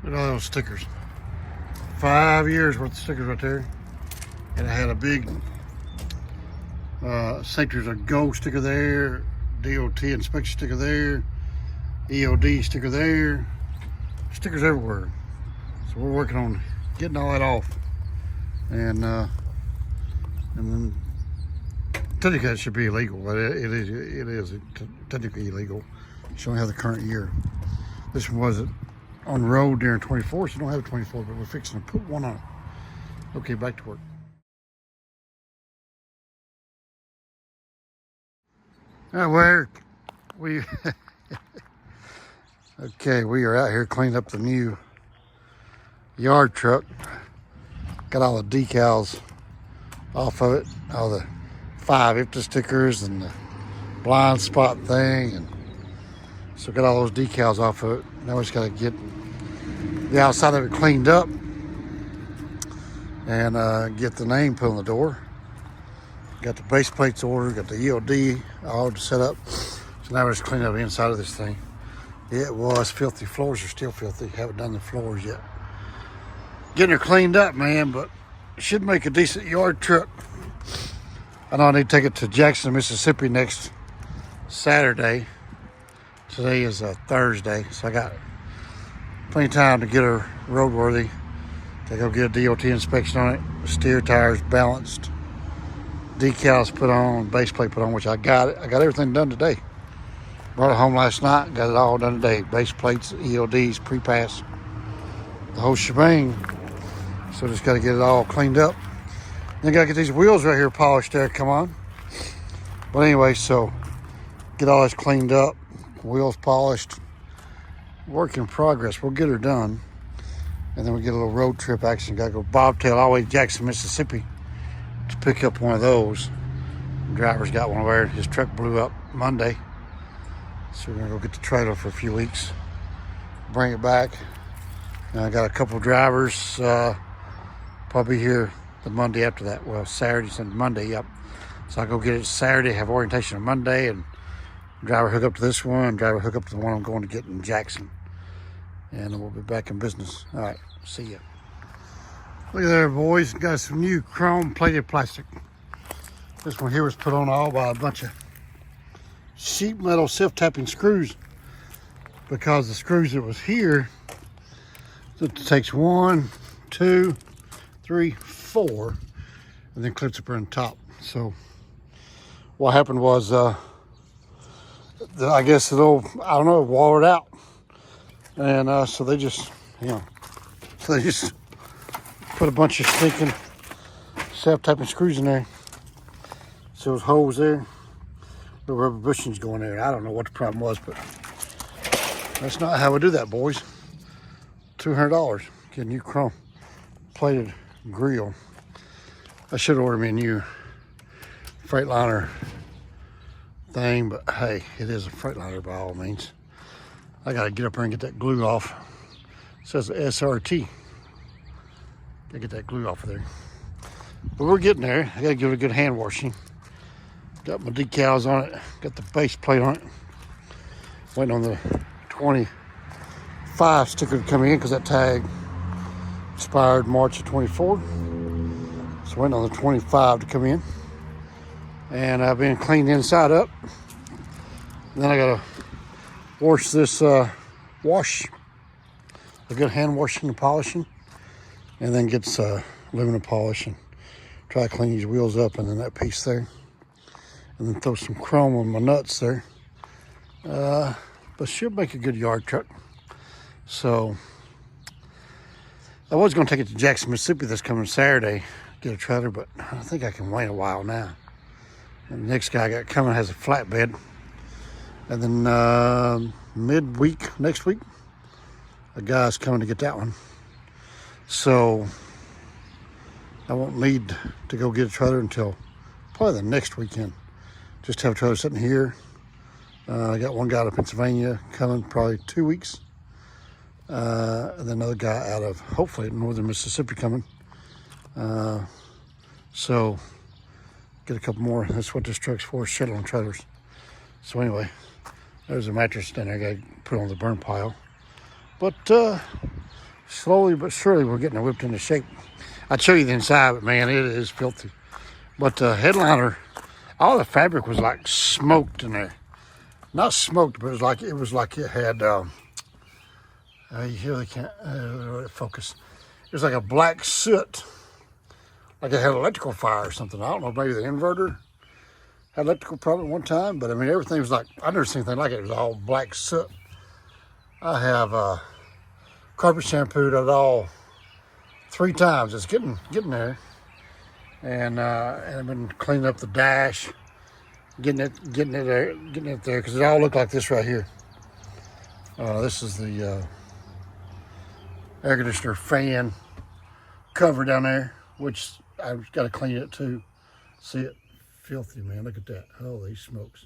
Look at all those stickers. 5 years worth of stickers right there. And I had a big Sanctuaries of Go sticker there, DOT inspection sticker there, EOD sticker there, stickers everywhere. So we're working on getting all that off. And then technically it should be illegal, but it is technically illegal. You should only have the current year. This one wasn't on the road during 24, so you don't have a 24, but we're fixing to put one on it. Okay, back to work. Where we okay, we are out here cleaning up the new yard truck. Got all the decals off of it, all the 5 IFTA stickers and the blind spot thing, and so got all those decals off of it. Now we just got to get the outside of it cleaned up and get the name put on the door. Got the base plates ordered, got the EOD all set up. So now we're just cleaning up the inside of this thing. It was filthy. Floors are still filthy. Haven't done the floors yet. Getting her cleaned up, man, but it should make a decent yard truck. I know I need to take it to Jackson, Mississippi next Saturday. Today is Thursday, so I got plenty of time to get her roadworthy. To go get a DOT inspection on it. Steer tires balanced. Decals put on, base plate put on, which I got it. I got everything done today. Brought it home last night, got it all done today. Base plates, EODs, pre-pass, the whole shebang. So just got to get it all cleaned up. Then got to get these wheels right here polished there, come on. But anyway, so get all this cleaned up, wheels polished. Work in progress. We'll get her done. And then we get a little road trip action. Got to go bobtail all the way to Jackson, Mississippi to pick up one of those. The driver's got one where his truck blew up Monday. So we're gonna go get the trailer for a few weeks, bring it back. And I got a couple of drivers, probably here the Monday after that. Well, Saturday, Sunday, Monday, yep. So I go get it Saturday, have orientation on Monday, and driver hook up to this one, driver hook up to the one I'm going to get in Jackson. And then we'll be back in business. All right, see ya. Look at there, boys. Got some new chrome plated plastic. This one here was put on all by a bunch of sheet metal self-tapping screws, because the screws that was here, it takes 1, 2, 3, 4, and then clips up on top. So what happened was, I guess it'll, I don't know, wore it out. And so they just, put a bunch of stinking self-tapping screws in there. So those holes there, the rubber bushings going there. I don't know what the problem was, but that's not how we do that, boys. $200, get a new chrome plated grill. I should order me a new Freightliner thing, but hey, it is a Freightliner by all means. I gotta get up there and get that glue off. It says SRT. Gotta get that glue off of there. But we're getting there. I gotta give it a good hand washing. Got my decals on it. Got the base plate on it. Waiting on the 25 sticker to come in because that tag expired March of 24. So waiting on the 25 to come in. And I've been cleaning the inside up. And then I gotta wash this wash. A good hand washing and polishing. And then get aluminum polish and try to clean these wheels up, and then that piece there. And then throw some chrome on my nuts there. But she'll make a good yard truck. So I was going to take it to Jackson, Mississippi this coming Saturday, get a trailer, but I think I can wait a while now. And the next guy I got coming has a flatbed. And then midweek, next week, a guy's coming to get that one. So I won't need to go get a trailer until probably the next weekend. Just have a trailer sitting here. I got one guy out of Pennsylvania coming probably 2 weeks. And then another guy out of, hopefully, northern Mississippi coming. So get a couple more. That's what this truck's for, shit on trailers. So anyway, there's a mattress down there I got to put on the burn pile. But slowly but surely we're getting it whipped into shape. I'd show you the inside, but man, it is filthy. But the headliner, all the fabric was like smoked in there. Not smoked, but it was like it had. You really can't focus. It was like a black soot, like it had electrical fire or something. I don't know, maybe the inverter had electrical problem at one time, but I mean everything was like, I've never seen anything like it. It was all black soot. I have carpet shampooed it all 3 times. It's getting there, and I've been cleaning up the dash, getting it there because it all looked like this right here. This is the air conditioner fan cover down there, which I've got to clean it too. See it? Filthy, man. Look at that. Holy smokes.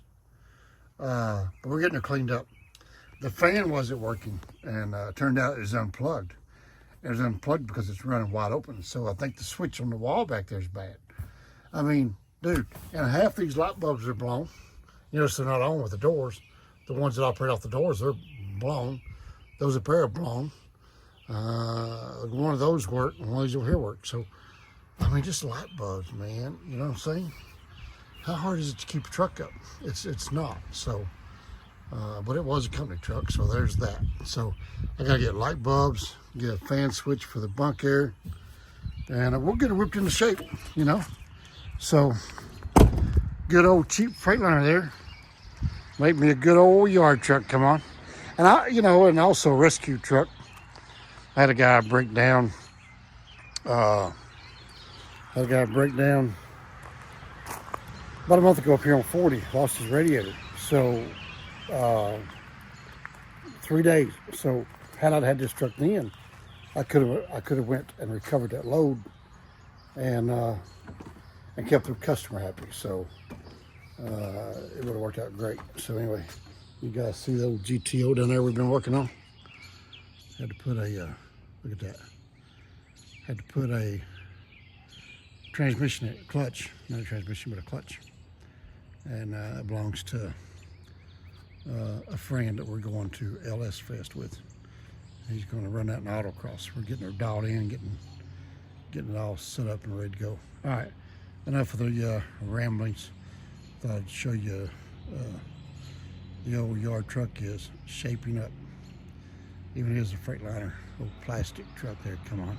But we're getting it cleaned up. The fan wasn't working, and it turned out it was unplugged. It was unplugged because it's running wide open. So I think the switch on the wall back there is bad. I mean, dude, and half these light bulbs are blown. You notice they're not on with the doors. The ones that operate off the doors, they're blown. Those up there are blown. One of those work, and one of these over here work. So, I mean, just light bulbs, man. You know what I'm saying? How hard is it to keep a truck up? It's not. So, but it was a company truck, so there's that. So, I gotta get light bulbs, get a fan switch for the bunk air, and we'll get it whipped into shape, you know. So, good old cheap Freightliner there. Make me a good old yard truck, come on. And and also a rescue truck. I had a guy break down. About a month ago up here on 40, lost his radiator. So 3 days. So had I had this truck then, I could have went and recovered that load and kept the customer happy. So it would have worked out great. So anyway, you guys see the old GTO down there we've been working on? Had to put a look at that. Had to put a transmission in, clutch, not a transmission, but a clutch, and it belongs to a friend that we're going to LS Fest with. He's going to run that in autocross. We're getting her dialed in, getting it all set up and ready to go. All right, enough of the ramblings. Thought I'd show you the old yard truck is shaping up. Even it is a Freightliner, old plastic truck there, come on.